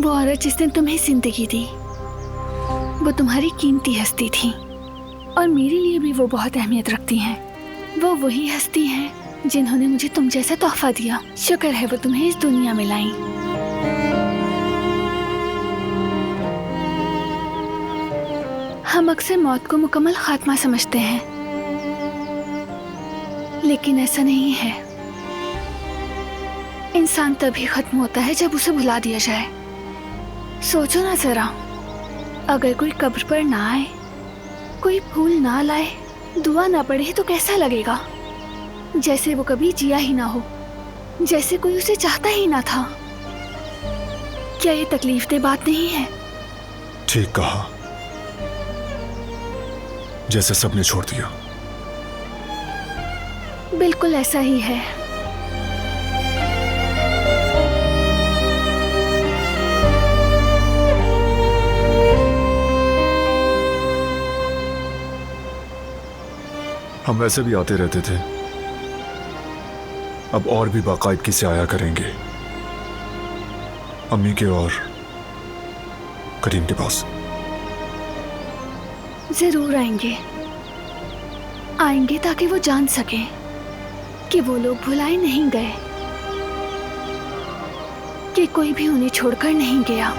वो औरत जिसने तुम्हें जिंदगी दी वो तुम्हारी कीमती हस्ती थी और मेरे लिए भी वो बहुत अहमियत रखती हैं। वो वही हस्ती हैं जिन्होंने मुझे तुम जैसा तोहफा दिया। शुक्र है वो तुम्हें इस दुनिया में लाई। हम अक्सर मौत को मुकम्मल खात्मा समझते हैं, लेकिन ऐसा नहीं है। इंसान तभी खत्म होता है जब उसे भुला दिया जाए। सोचो ना जरा, अगर कोई कब्र पर ना आए, कोई फूल ना लाए, दुआ ना पढ़े तो कैसा लगेगा? जैसे वो कभी जिया ही ना हो, जैसे कोई उसे चाहता ही ना था। क्या ये तकलीफदेह बात नहीं है? ठीक कहा, जैसे सबने छोड़ दिया। बिल्कुल ऐसा ही है। हम वैसे भी आते रहते थे, अब और भी बाकायदगी से आया करेंगे, अम्मी के और करीम के पास। जरूर आएंगे, आएंगे ताकि वो जान सके कि वो लोग भुलाए नहीं गए, कि कोई भी उन्हें छोड़कर नहीं गया।